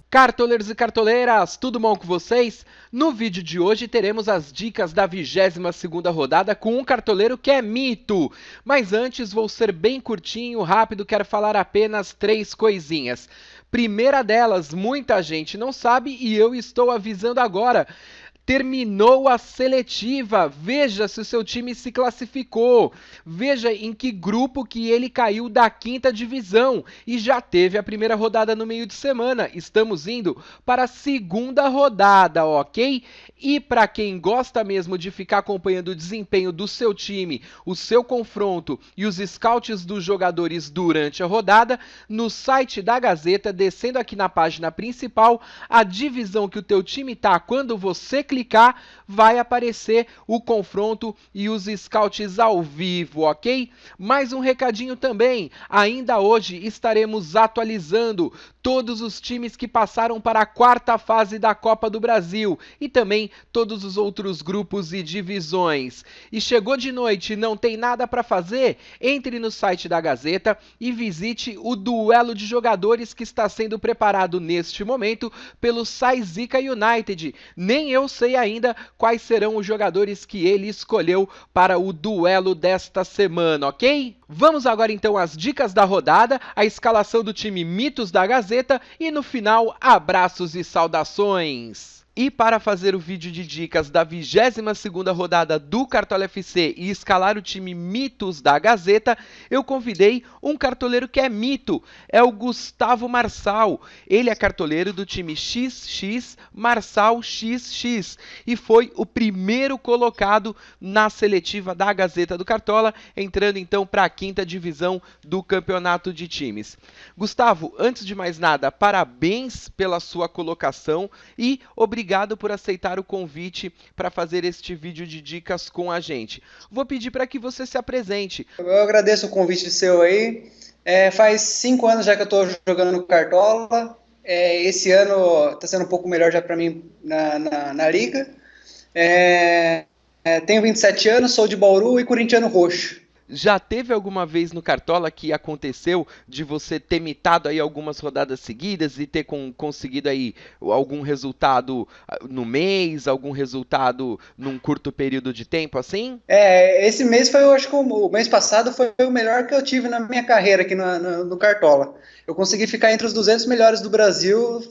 Cartoleiros e cartoleiras, tudo bom com vocês? No vídeo de hoje teremos as dicas da 22ª rodada com um cartoleiro que é mito. Mas antes vou ser bem curtinho, rápido, quero falar apenas 3 coisinhas. Primeira delas, muita gente não sabe e eu estou avisando agora. Terminou a seletiva, veja se o seu time se classificou, veja em que grupo que ele caiu da 5ª divisão e já teve a primeira rodada no meio de semana, estamos indo para a 2ª rodada, ok? E para quem gosta mesmo de ficar acompanhando o desempenho do seu time, o seu confronto e os scouts dos jogadores durante a rodada, no site da Gazeta, descendo aqui na página principal, a divisão que o teu time tá quando você clicar, vai aparecer o confronto e os scouts ao vivo, ok? Mais um recadinho também, ainda hoje estaremos atualizando todos os times que passaram para a 4ª fase da Copa do Brasil e também todos os outros grupos e divisões. E chegou de noite e não tem nada para fazer? Entre no site da Gazeta e visite o duelo de jogadores que está sendo preparado neste momento pelo Saizika United. Nem eu sei ainda quais serão os jogadores que ele escolheu para o duelo desta semana, ok? Vamos agora então às dicas da rodada, a escalação do time Mitos da Gazeta e no final, abraços e saudações! E para fazer o vídeo de dicas da 22ª rodada do Cartola FC e escalar o time Mitos da Gazeta, eu convidei um cartoleiro que é mito, é o Gustavo Marçal. Ele é cartoleiro do time XX Marçal XX e foi o primeiro colocado na seletiva da Gazeta do Cartola, entrando então para a 5ª divisão do campeonato de times. Gustavo, antes de mais nada, parabéns pela sua colocação e obrigado por aceitar o convite para fazer este vídeo de dicas com a gente. Vou pedir para que você se apresente. Eu agradeço o convite seu aí. Faz 5 anos já que eu estou jogando no Cartola. Esse ano está sendo um pouco melhor já para mim na liga. Tenho 27 anos, sou de Bauru e corintiano roxo. Já teve alguma vez no Cartola que aconteceu de você ter mitado aí algumas rodadas seguidas e ter conseguido aí algum resultado no mês, algum resultado num curto período de tempo assim? Esse mês foi, eu acho que o mês passado foi o melhor que eu tive na minha carreira aqui no Cartola. Eu consegui ficar entre os 200 melhores do Brasil,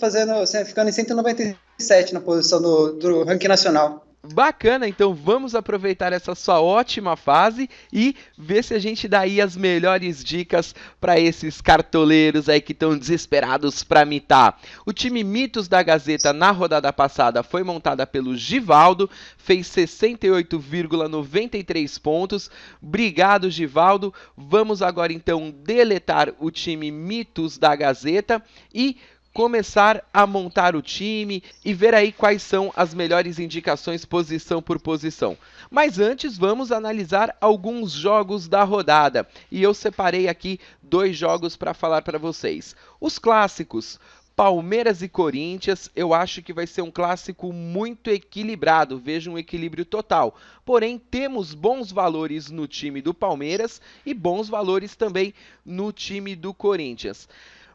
ficando em 197 na posição do ranking nacional. Bacana, então vamos aproveitar essa sua ótima fase e ver se a gente dá aí as melhores dicas para esses cartoleiros aí que estão desesperados para mitar. O time Mitos da Gazeta na rodada passada foi montada pelo Givaldo, fez 68,93 pontos. Obrigado, Givaldo. Vamos agora então deletar o time Mitos da Gazeta e começar a montar o time e ver aí quais são as melhores indicações posição por posição. Mas antes vamos analisar alguns jogos da rodada e eu separei aqui 2 jogos para falar para vocês. Os clássicos, Palmeiras e Corinthians, eu acho que vai ser um clássico muito equilibrado, veja um equilíbrio total. Porém, temos bons valores no time do Palmeiras e bons valores também no time do Corinthians.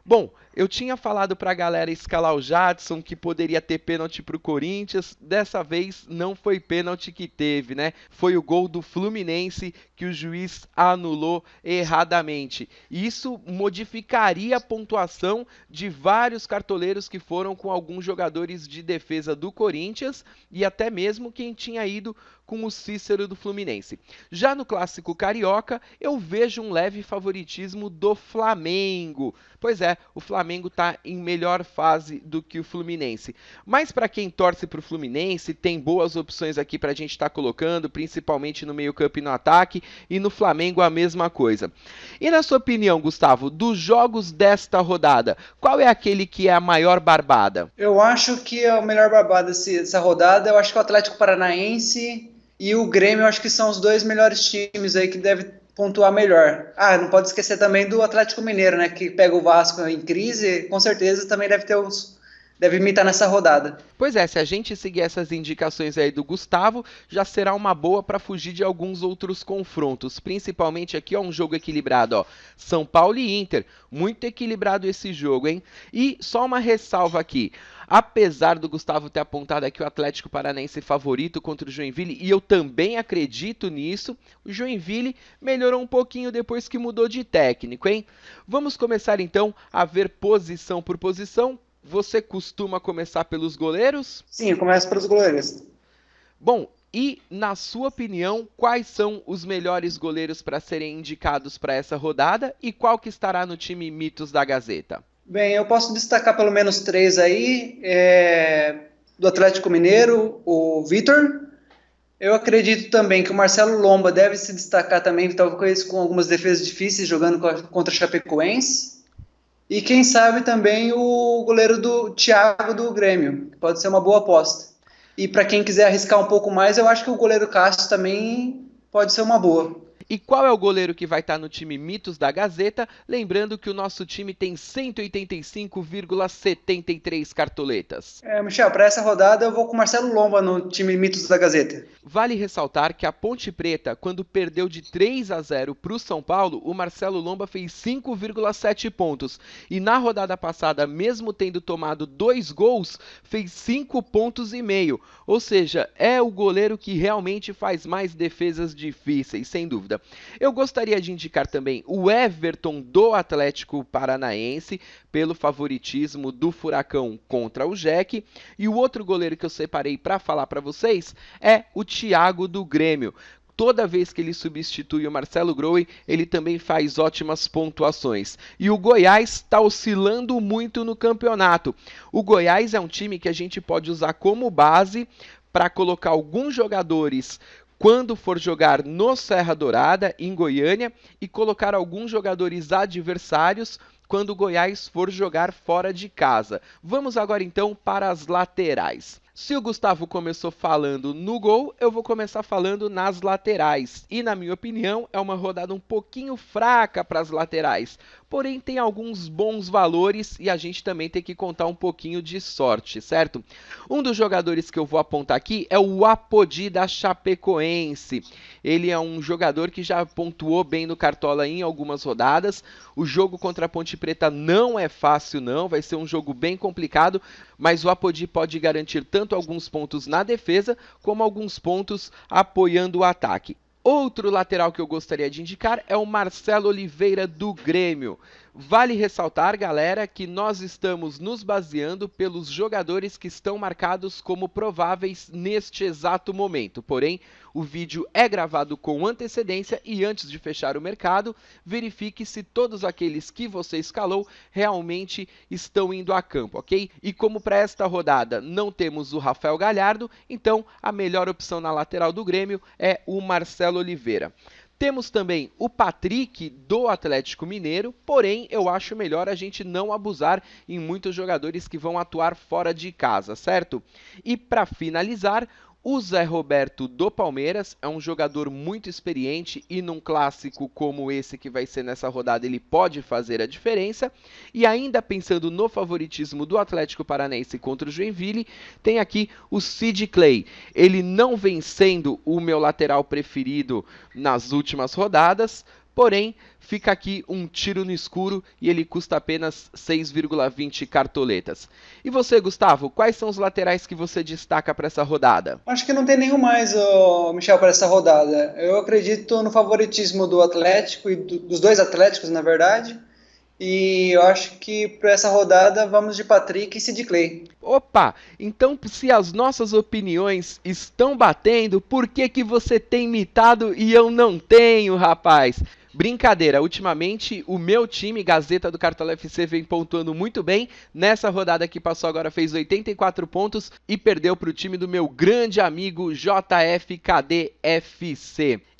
Bom, eu tinha falado para a galera escalar o Jadson, que poderia ter pênalti para o Corinthians. Dessa vez não foi pênalti que teve, né? Foi o gol do Fluminense que o juiz anulou erradamente. Isso modificaria a pontuação de vários cartoleiros que foram com alguns jogadores de defesa do Corinthians e até mesmo quem tinha ido com o Cícero do Fluminense. Já no clássico carioca, eu vejo um leve favoritismo do Flamengo. Pois é, o Flamengo está em melhor fase do que o Fluminense. Mas para quem torce para o Fluminense, tem boas opções aqui para a gente estar colocando, principalmente no meio-campo e no ataque, e no Flamengo a mesma coisa. E na sua opinião, Gustavo, dos jogos desta rodada, qual é aquele que é a maior barbada? Eu acho que a melhor barbada dessa rodada, eu acho que o Atlético Paranaense e o Grêmio, eu acho que são os 2 melhores times aí que devem pontuar melhor. Não pode esquecer também do Atlético Mineiro, né, que pega o Vasco em crise, com certeza também deve ter deve imitar nessa rodada. Pois é, se a gente seguir essas indicações aí do Gustavo, já será uma boa para fugir de alguns outros confrontos, principalmente aqui, ó, um jogo equilibrado, ó, São Paulo e Inter, muito equilibrado esse jogo, hein? E só uma ressalva aqui, apesar do Gustavo ter apontado aqui o Atlético Paranaense favorito contra o Joinville, e eu também acredito nisso, o Joinville melhorou um pouquinho depois que mudou de técnico, hein? Vamos começar então a ver posição por posição. Você costuma começar pelos goleiros? Sim, eu começo pelos goleiros. Bom, e na sua opinião, quais são os melhores goleiros para serem indicados para essa rodada e qual que estará no time Mitos da Gazeta? Bem, eu posso destacar pelo menos 3 aí, do Atlético Mineiro, o Vitor. Eu acredito também que o Marcelo Lomba deve se destacar também, talvez com algumas defesas difíceis, jogando contra a Chapecoense. E quem sabe também o goleiro do Thiago do Grêmio, que pode ser uma boa aposta. E para quem quiser arriscar um pouco mais, eu acho que o goleiro Cássio também pode ser uma boa. E qual é o goleiro que vai estar no time Mitos da Gazeta? Lembrando que o nosso time tem 185,73 cartoletas. Michel, para essa rodada eu vou com o Marcelo Lomba no time Mitos da Gazeta. Vale ressaltar que a Ponte Preta, quando perdeu de 3-0 para o São Paulo, o Marcelo Lomba fez 5,7 pontos. E na rodada passada, mesmo tendo tomado 2 gols, fez 5,5 pontos. Ou seja, é o goleiro que realmente faz mais defesas difíceis, sem dúvida. Eu gostaria de indicar também o Everton do Atlético Paranaense, pelo favoritismo do Furacão contra o Jack. E o outro goleiro que eu separei para falar para vocês é o Thiago do Grêmio. Toda vez que ele substitui o Marcelo Groi, ele também faz ótimas pontuações. E o Goiás está oscilando muito no campeonato. O Goiás é um time que a gente pode usar como base para colocar alguns jogadores quando for jogar no Serra Dourada, em Goiânia, e colocar alguns jogadores adversários quando o Goiás for jogar fora de casa. Vamos agora então para as laterais. Se o Gustavo começou falando no gol, eu vou começar falando nas laterais. E na minha opinião, é uma rodada um pouquinho fraca para as laterais. Porém, tem alguns bons valores e a gente também tem que contar um pouquinho de sorte, certo? Um dos jogadores que eu vou apontar aqui é o Apodi da Chapecoense. Ele é um jogador que já pontuou bem no Cartola em algumas rodadas. O jogo contra a Ponte Preta não é fácil não, vai ser um jogo bem complicado, mas o Apodi pode garantir tanto alguns pontos na defesa, como alguns pontos apoiando o ataque. Outro lateral que eu gostaria de indicar é o Marcelo Oliveira do Grêmio. Vale ressaltar, galera, que nós estamos nos baseando pelos jogadores que estão marcados como prováveis neste exato momento. Porém, o vídeo é gravado com antecedência e antes de fechar o mercado, verifique se todos aqueles que você escalou realmente estão indo a campo, ok? E como para esta rodada não temos o Rafael Galhardo, então a melhor opção na lateral do Grêmio é o Marcelo Oliveira. Temos também o Patrick do Atlético Mineiro, porém eu acho melhor a gente não abusar em muitos jogadores que vão atuar fora de casa, certo? E para finalizar, o Zé Roberto do Palmeiras é um jogador muito experiente e num clássico como esse que vai ser nessa rodada ele pode fazer a diferença. E ainda pensando no favoritismo do Atlético Paranaense contra o Joinville, tem aqui o Sid Clay. Ele não vem sendo o meu lateral preferido nas últimas rodadas, porém, fica aqui um tiro no escuro e ele custa apenas 6,20 cartoletas. E você, Gustavo, quais são os laterais que você destaca para essa rodada? Acho que não tem nenhum mais, Michel, para essa rodada. Eu acredito no favoritismo do Atlético e dos dois Atléticos, na verdade. E eu acho que para essa rodada vamos de Patrick e Sid Clay. Opa, então se as nossas opiniões estão batendo, por que você tem imitado e eu não tenho, rapaz? Brincadeira, ultimamente o meu time, Gazeta do Cartola FC, vem pontuando muito bem. Nessa rodada que passou agora fez 84 pontos e perdeu para o time do meu grande amigo JFKDFC.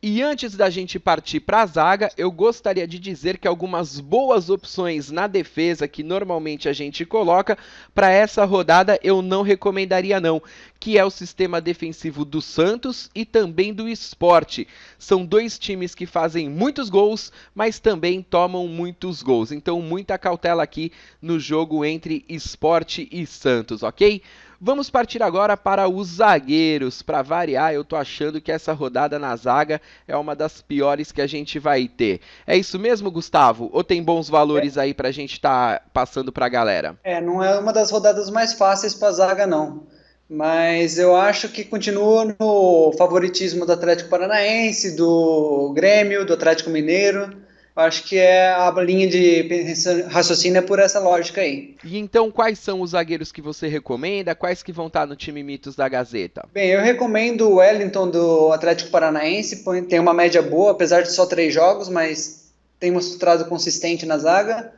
E antes da gente partir para a zaga, eu gostaria de dizer que algumas boas opções na defesa que normalmente a gente coloca para essa rodada eu não recomendaria não, que é o sistema defensivo do Santos e também do Sport. São dois times que fazem muitos gols, mas também tomam muitos gols. Então muita cautela aqui no jogo entre Sport e Santos, ok? Vamos partir agora para os zagueiros. Para variar, eu tô achando que essa rodada na zaga é uma das piores que a gente vai ter. É isso mesmo, Gustavo? Ou tem bons valores aí pra gente estar passando pra galera? Não é uma das rodadas mais fáceis para zaga, não. Mas eu acho que continua no favoritismo do Atlético Paranaense, do Grêmio, do Atlético Mineiro. Eu acho que a linha de raciocínio é por essa lógica aí. E então, quais são os zagueiros que você recomenda? Quais que vão estar no time mitos da Gazeta? Bem, eu recomendo o Wellington do Atlético Paranaense. Tem uma média boa, apesar de só 3 jogos, mas tem mostrado consistente na zaga.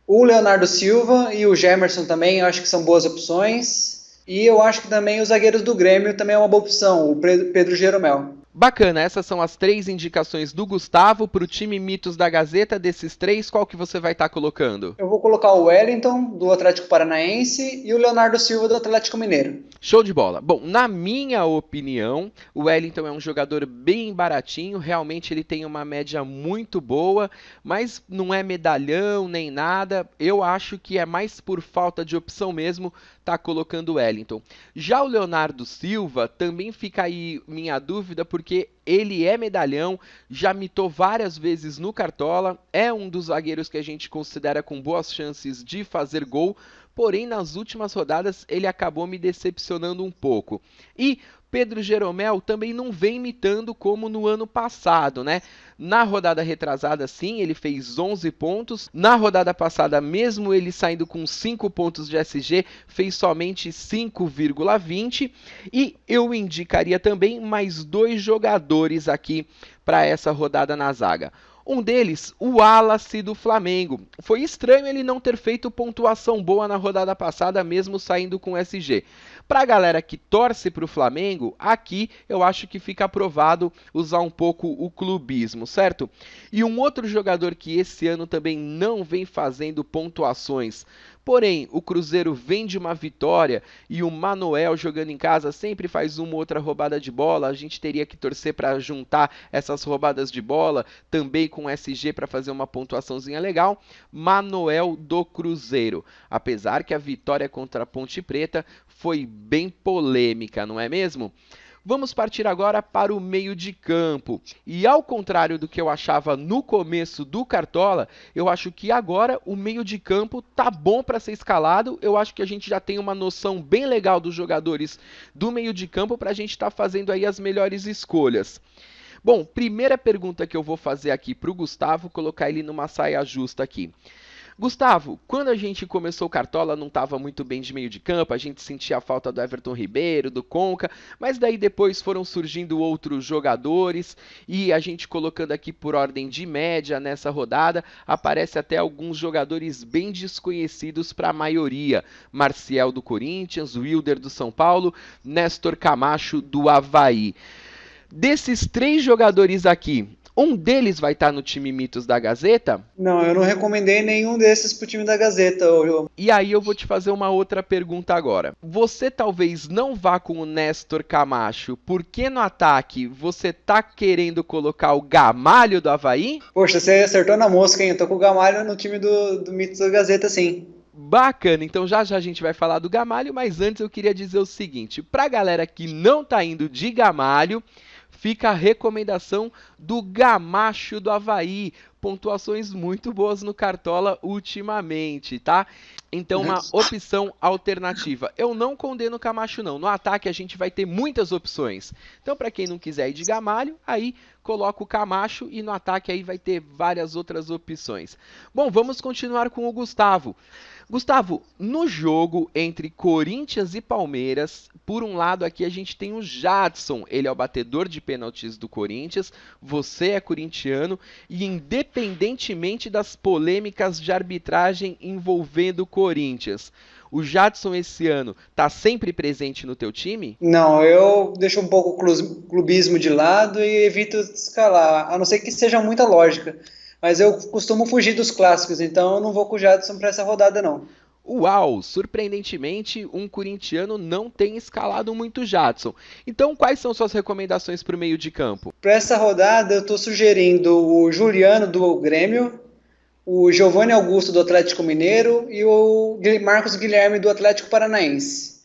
O Leonardo Silva e o Gemerson também, eu acho que são boas opções. E eu acho que também os zagueiros do Grêmio também é uma boa opção, o Pedro Jeromel. Bacana, essas são as 3 indicações do Gustavo para o time mitos da Gazeta. Desses 3, qual que você vai estar colocando? Eu vou colocar o Wellington do Atlético Paranaense e o Leonardo Silva do Atlético Mineiro. Show de bola. Bom, na minha opinião, o Wellington é um jogador bem baratinho, realmente ele tem uma média muito boa, mas não é medalhão nem nada. Eu acho que é mais por falta de opção mesmo tá colocando o Wellington. Já o Leonardo Silva, também fica aí minha dúvida, porque ele é medalhão, já mitou várias vezes no Cartola, é um dos zagueiros que a gente considera com boas chances de fazer gol, porém nas últimas rodadas ele acabou me decepcionando um pouco. E Pedro Jeromel também não vem imitando como no ano passado, né? Na rodada retrasada, sim, ele fez 11 pontos. Na rodada passada, mesmo ele saindo com 5 pontos de SG, fez somente 5,20. E eu indicaria também mais 2 jogadores aqui para essa rodada na zaga. Um deles, o Wallace do Flamengo. Foi estranho ele não ter feito pontuação boa na rodada passada, mesmo saindo com SG. Para a galera que torce para o Flamengo, aqui eu acho que fica aprovado usar um pouco o clubismo, certo? E um outro jogador que esse ano também não vem fazendo pontuações, porém o Cruzeiro vem de uma vitória e o Manoel jogando em casa sempre faz uma ou outra roubada de bola, a gente teria que torcer para juntar essas roubadas de bola também com SG para fazer uma pontuaçãozinha legal. Manoel do Cruzeiro, apesar que a vitória contra a Ponte Preta foi bem polêmica, não é mesmo? Vamos partir agora para o meio de campo. E ao contrário do que eu achava no começo do Cartola, eu acho que agora o meio de campo tá bom para ser escalado. Eu acho que a gente já tem uma noção bem legal dos jogadores do meio de campo para a gente estar fazendo aí as melhores escolhas. Bom, primeira pergunta que eu vou fazer aqui para o Gustavo, colocar ele numa saia justa aqui. Gustavo, quando a gente começou o Cartola não estava muito bem de meio de campo, a gente sentia a falta do Everton Ribeiro, do Conca, mas daí depois foram surgindo outros jogadores e a gente colocando aqui por ordem de média nessa rodada, aparece até alguns jogadores bem desconhecidos para a maioria. Marcial do Corinthians, Wilder do São Paulo, Néstor Camacho do Avaí. Desses 3 jogadores aqui, um deles vai estar no time mitos da Gazeta? Não, eu não recomendei nenhum desses pro time da Gazeta. E aí eu vou te fazer uma outra pergunta agora. Você talvez não vá com o Néstor Camacho, porque no ataque você tá querendo colocar o Gamalho do Avaí? Poxa, você acertou na mosca, hein? Eu tô com o Gamalho no time do mitos da Gazeta, sim. Bacana, então já já a gente vai falar do Gamalho, mas antes eu queria dizer o seguinte, pra galera que não tá indo de Gamalho, fica a recomendação do Gamacho do Avaí. Pontuações muito boas no Cartola ultimamente, tá? Então, uma opção alternativa. Eu não condeno o Camacho, não. No ataque, a gente vai ter muitas opções. Então, para quem não quiser ir de Gamalho, aí coloca o Camacho e no ataque aí vai ter várias outras opções. Bom, vamos continuar com o Gustavo. Gustavo, no jogo entre Corinthians e Palmeiras, por um lado aqui a gente tem o Jadson, ele é o batedor de pênaltis do Corinthians, você é corintiano e independentemente das polêmicas de arbitragem envolvendo o Corinthians, O Jadson esse ano tá sempre presente no teu time? Não, eu deixo um pouco o clubismo de lado e evito escalar, a não ser que seja muita lógica. Mas eu costumo fugir dos clássicos, então eu não vou com o Jadson para essa rodada, não. Uau, surpreendentemente, um corintiano não tem escalado muito Jadson. Então, quais são suas recomendações para o meio de campo? Para essa rodada, eu estou sugerindo o Juliano do Grêmio, o Giovanni Augusto do Atlético Mineiro e o Marcos Guilherme do Atlético Paranaense.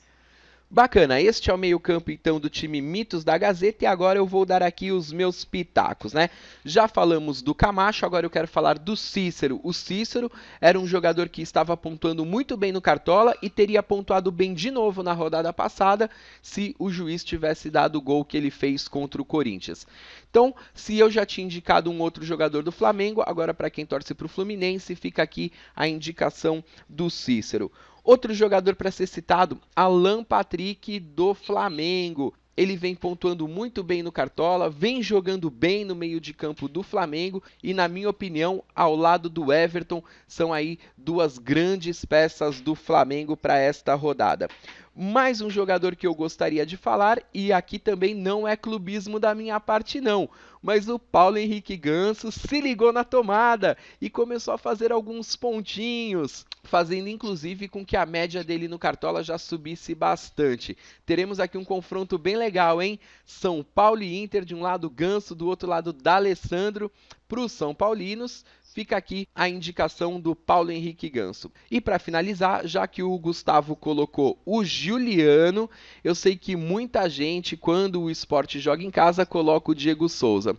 Bacana, este é o meio-campo então do time Mitos da Gazeta e agora eu vou dar aqui os meus pitacos, né? Já falamos do Camacho, agora eu quero falar do Cícero. O Cícero era um jogador que estava pontuando muito bem no Cartola e teria pontuado bem de novo na rodada passada se o juiz tivesse dado o gol que ele fez contra o Corinthians. Então, se eu já tinha indicado um outro jogador do Flamengo, agora para quem torce para o Fluminense, fica aqui a indicação do Cícero. Outro jogador para ser citado, Alan Patrick do Flamengo. Ele vem pontuando muito bem no Cartola, vem jogando bem no meio de campo do Flamengo e, na minha opinião, ao lado do Everton, são aí duas grandes peças do Flamengo para esta rodada. Mais um jogador que eu gostaria de falar, e aqui também não é clubismo da minha parte não, mas o Paulo Henrique Ganso se ligou na tomada e começou a fazer alguns pontinhos, fazendo inclusive com que a média dele no Cartola já subisse bastante. Teremos aqui um confronto bem legal, hein? São Paulo e Inter, de um lado Ganso, do outro lado D'Alessandro, para os São Paulinos. Fica aqui a indicação do Paulo Henrique Ganso. E para finalizar, já que o Gustavo colocou o Juliano, eu sei que muita gente, quando o Sport joga em casa, coloca o Diego Souza.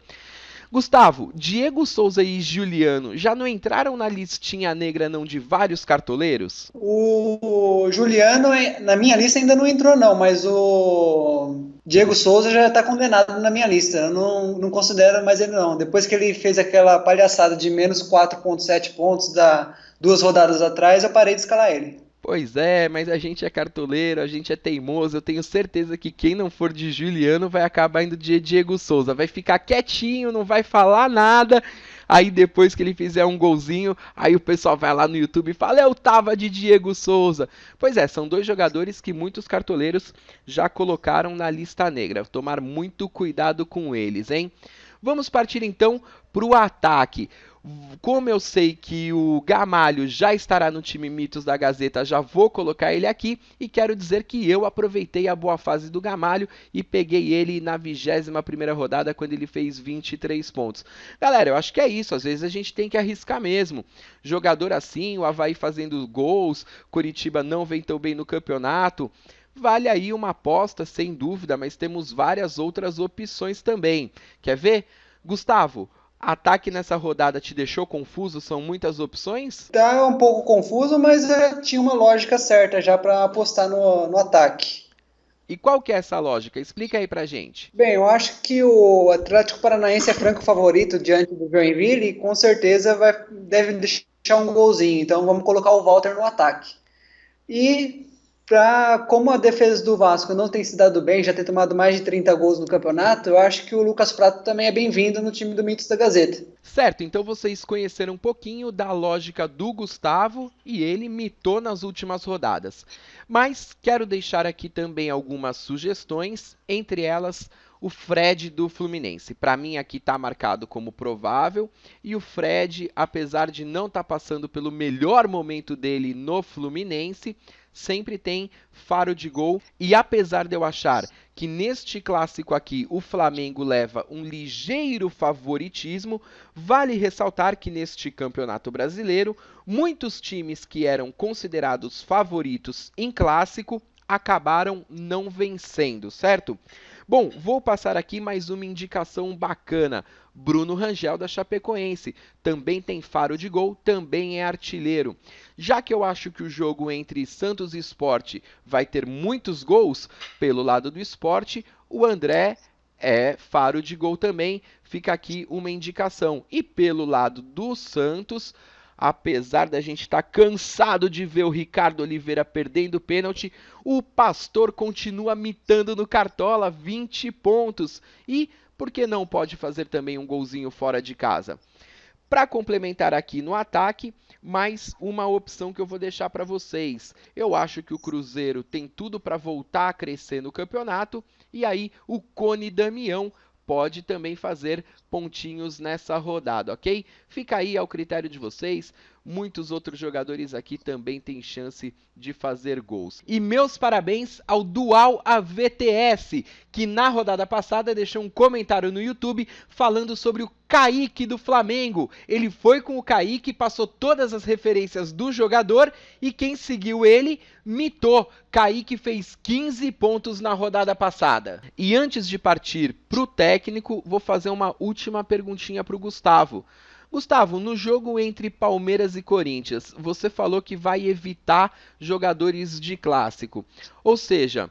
Gustavo, Diego Souza e Juliano já não entraram na listinha negra não de vários cartoleiros? O Juliano, na minha lista, ainda não entrou, não, mas o Diego Souza já está condenado na minha lista. Eu não considero mais ele, não. Depois que ele fez aquela palhaçada de menos 4,7 pontos da 2 rodadas atrás, eu parei de escalar ele. Pois é, mas a gente é cartoleiro, a gente é teimoso. Eu tenho certeza que quem não for de Juliano vai acabar indo de Diego Souza. Vai ficar quietinho, não vai falar nada. Aí depois que ele fizer um golzinho, aí o pessoal vai lá no YouTube e fala: eu tava de Diego Souza. Pois é, são dois jogadores que muitos cartoleiros já colocaram na lista negra. Tomar muito cuidado com eles, hein? Vamos partir então para o ataque. Como eu sei que o Gamalho já estará no time Mitos da Gazeta, já vou colocar ele aqui e quero dizer que eu aproveitei a boa fase do Gamalho e peguei ele na 21ª rodada quando ele fez 23 pontos. Galera, eu acho que é isso, às vezes a gente tem que arriscar mesmo. Jogador assim, o Avaí fazendo gols, Coritiba não vem tão bem no campeonato. Vale aí uma aposta, sem dúvida, mas temos várias outras opções também. Quer ver? Gustavo, ataque nessa rodada te deixou confuso? São muitas opções? Tá um pouco confuso, mas tinha uma lógica certa já para apostar no ataque. E qual que é essa lógica? Explica aí pra gente. Bem, eu acho que o Atlético Paranaense é franco favorito diante do Joinville e com certeza deve deixar um golzinho. Então vamos colocar o Walter no ataque. E como a defesa do Vasco não tem se dado bem, já tem tomado mais de 30 gols no campeonato, eu acho que o Lucas Prato também é bem-vindo no time do Mitos da Gazeta. Certo, então vocês conheceram um pouquinho da lógica do Gustavo e ele mitou nas últimas rodadas. Mas quero deixar aqui também algumas sugestões, entre elas o Fred do Fluminense. Para mim aqui está marcado como provável e o Fred, apesar de não estar passando pelo melhor momento dele no Fluminense, sempre tem faro de gol e apesar de eu achar que neste clássico aqui o Flamengo leva um ligeiro favoritismo, vale ressaltar que neste Campeonato Brasileiro, muitos times que eram considerados favoritos em clássico acabaram não vencendo, certo? Bom, vou passar aqui mais uma indicação bacana. Bruno Rangel da Chapecoense, também tem faro de gol, também é artilheiro. Já que eu acho que o jogo entre Santos e Sport vai ter muitos gols, pelo lado do Sport, o André é faro de gol também, fica aqui uma indicação. E pelo lado do Santos, apesar da gente estar cansado de ver o Ricardo Oliveira perdendo pênalti, o Pastor continua mitando no Cartola 20 pontos. E por que não pode fazer também um golzinho fora de casa? Para complementar aqui no ataque, mais uma opção que eu vou deixar para vocês. Eu acho que o Cruzeiro tem tudo para voltar a crescer no campeonato e aí o Cone Damião pode também fazer pontinhos nessa rodada, ok? Fica aí ao critério de vocês. Muitos outros jogadores aqui também têm chance de fazer gols. E meus parabéns ao Dual AVTS, que na rodada passada deixou um comentário no YouTube falando sobre o Kaique do Flamengo. Ele foi com o Kaique, passou todas as referências do jogador e quem seguiu ele mitou. Kaique fez 15 pontos na rodada passada. E antes de partir para o técnico, vou fazer uma última perguntinha para o Gustavo. Gustavo, no jogo entre Palmeiras e Corinthians, você falou que vai evitar jogadores de clássico. Ou seja,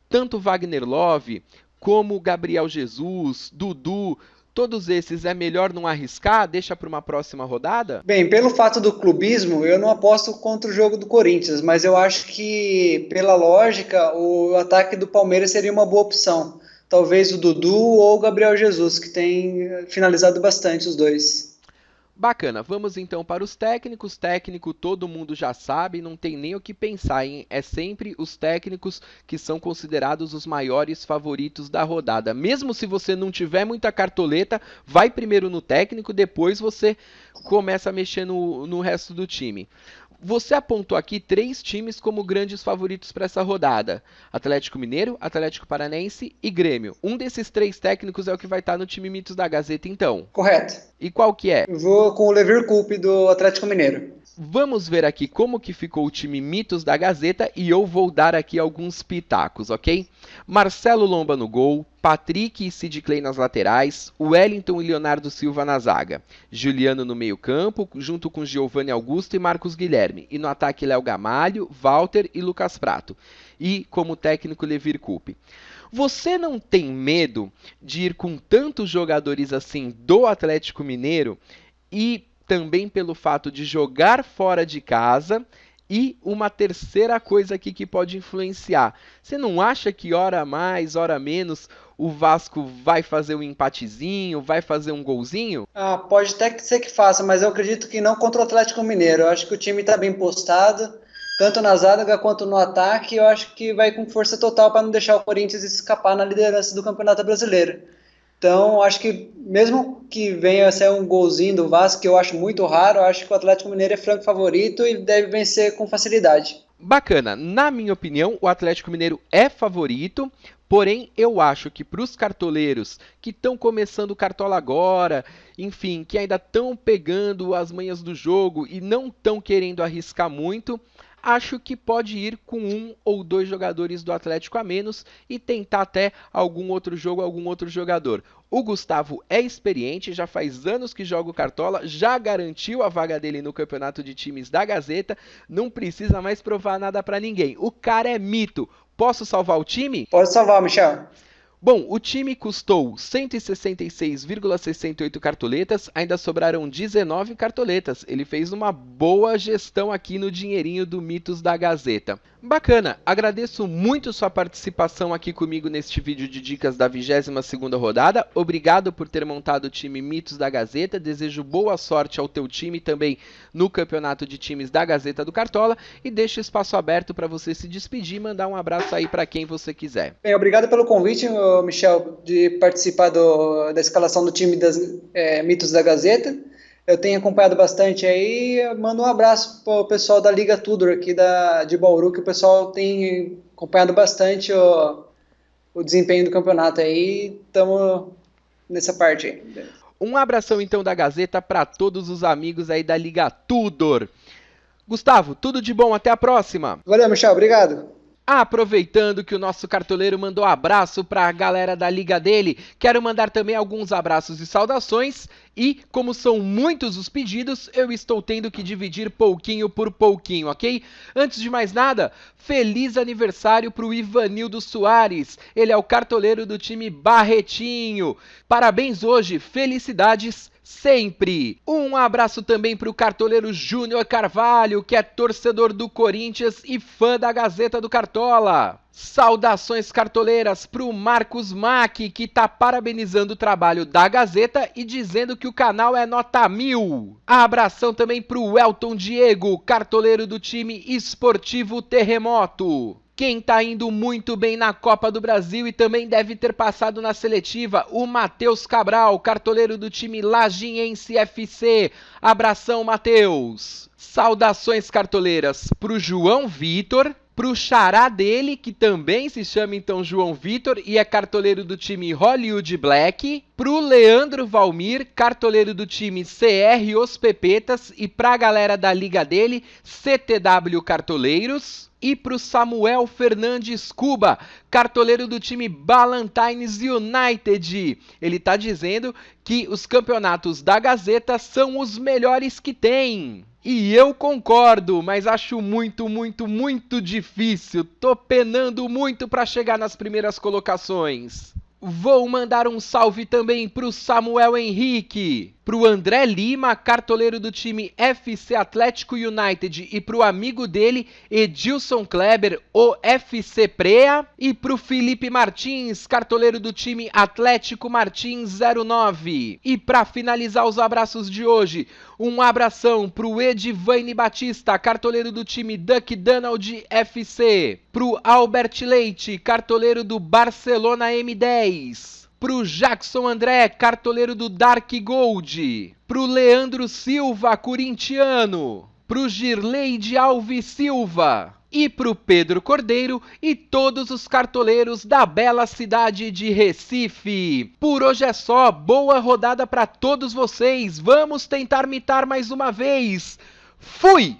tanto Wagner Love como Gabriel Jesus, Dudu, todos esses é melhor não arriscar? Deixa para uma próxima rodada? Bem, pelo fato do clubismo, eu não aposto contra o jogo do Corinthians, mas eu acho que, pela lógica, o ataque do Palmeiras seria uma boa opção. Talvez o Dudu ou o Gabriel Jesus, que tem finalizado bastante os dois. Bacana, vamos então para os técnicos. Técnico todo mundo já sabe, não tem nem o que pensar, hein? É sempre os técnicos que são considerados os maiores favoritos da rodada. Mesmo se você não tiver muita cartoleta, vai primeiro no técnico, depois você começa a mexer no resto do time. Você apontou aqui 3 times como grandes favoritos para essa rodada. Atlético Mineiro, Atlético Paranaense e Grêmio. Um desses 3 técnicos é o que vai estar no time Mitos da Gazeta, então. Correto. E qual que é? Eu vou com o Levir Coupe do Atlético Mineiro. Vamos ver aqui como que ficou o time Mitos da Gazeta e eu vou dar aqui alguns pitacos, ok? Marcelo Lomba no gol, Patrick e Sid Clay nas laterais, Wellington e Leonardo Silva na zaga, Juliano no meio campo, junto com Giovanni Augusto e Marcos Guilherme, e no ataque Léo Gamalho, Walter e Lucas Prato, e como técnico Levir Coupe. Você não tem medo de ir com tantos jogadores assim do Atlético Mineiro e também pelo fato de jogar fora de casa e uma terceira coisa aqui que pode influenciar? Você não acha que hora mais, hora menos, o Vasco vai fazer um empatezinho, vai fazer um golzinho? Pode até ser que faça, mas eu acredito que não contra o Atlético Mineiro. Eu acho que o time está bem postado, tanto na zaga quanto no ataque. Eu acho que vai com força total para não deixar o Corinthians escapar na liderança do Campeonato Brasileiro. Então, acho que mesmo que venha a ser um golzinho do Vasco, que eu acho muito raro, eu acho que o Atlético Mineiro é franco favorito e deve vencer com facilidade. Bacana. Na minha opinião, o Atlético Mineiro é favorito, porém eu acho que para os cartoleiros que estão começando o Cartola agora, enfim, que ainda estão pegando as manhas do jogo e não estão querendo arriscar muito, acho que pode ir com 1 ou 2 jogadores do Atlético a menos e tentar até algum outro jogo, algum outro jogador. O Gustavo é experiente, já faz anos que joga o Cartola, já garantiu a vaga dele no campeonato de times da Gazeta, não precisa mais provar nada para ninguém. O cara é mito. Posso salvar o time? Pode salvar, Michel. Bom, o time custou 166,68 cartoletas, ainda sobraram 19 cartoletas. Ele fez uma boa gestão aqui no dinheirinho do Mitos da Gazeta. Bacana, agradeço muito sua participação aqui comigo neste vídeo de dicas da 22ª rodada. Obrigado por ter montado o time Mitos da Gazeta. Desejo boa sorte ao teu time também no campeonato de times da Gazeta do Cartola. E deixo espaço aberto para você se despedir e mandar um abraço aí para quem você quiser. Bem, obrigado pelo convite, Michel, de participar da escalação do time das Mitos da Gazeta. Eu tenho acompanhado bastante aí. Mando um abraço para o pessoal da Liga Tudor aqui de Bauru, que o pessoal tem acompanhado bastante o desempenho do campeonato aí. Estamos nessa parte aí. Um abração então da Gazeta para todos os amigos aí da Liga Tudor. Gustavo, tudo de bom, até a próxima. Valeu, Michel, obrigado. Aproveitando que o nosso cartoleiro mandou abraço para a galera da liga dele, quero mandar também alguns abraços e saudações e, como são muitos os pedidos, eu estou tendo que dividir pouquinho por pouquinho, ok? Antes de mais nada, feliz aniversário para o Ivanildo Soares, ele é o cartoleiro do time Barretinho. Parabéns hoje, felicidades, sempre. Um abraço também para o cartoleiro Júnior Carvalho, que é torcedor do Corinthians e fã da Gazeta do Cartola. Saudações cartoleiras para o Marcos Mack, que está parabenizando o trabalho da Gazeta e dizendo que o canal é nota 1000. Abração também para o Elton Diego, cartoleiro do time Esportivo Terremoto. Quem tá indo muito bem na Copa do Brasil e também deve ter passado na seletiva, o Matheus Cabral, cartoleiro do time Lagiense FC. Abração, Matheus. Saudações cartoleiras pro João Vitor, pro xará dele, que também se chama então João Vitor e é cartoleiro do time Hollywood Black, pro Leandro Valmir, cartoleiro do time CR Os Pepetas e pra galera da liga dele, CTW Cartoleiros. E pro Samuel Fernandes Cuba, cartoleiro do time Ballantines United. Ele tá dizendo que os campeonatos da Gazeta são os melhores que tem. E eu concordo, mas acho muito difícil. Tô penando muito para chegar nas primeiras colocações. Vou mandar um salve também pro Samuel Henrique, pro André Lima, cartoleiro do time FC Atlético United e pro amigo dele, Edilson Kleber, o FC Prea, e pro Felipe Martins, cartoleiro do time Atlético Martins 09. E para finalizar os abraços de hoje, um abração pro Edivane Batista, cartoleiro do time Duck Donald FC, pro Albert Leite, cartoleiro do Barcelona M10, pro Jackson André, cartoleiro do Dark Gold, pro Leandro Silva, corintiano, pro Girleide Alves Silva e pro Pedro Cordeiro e todos os cartoleiros da bela cidade de Recife. Por hoje é só, boa rodada para todos vocês, vamos tentar mitar mais uma vez. Fui!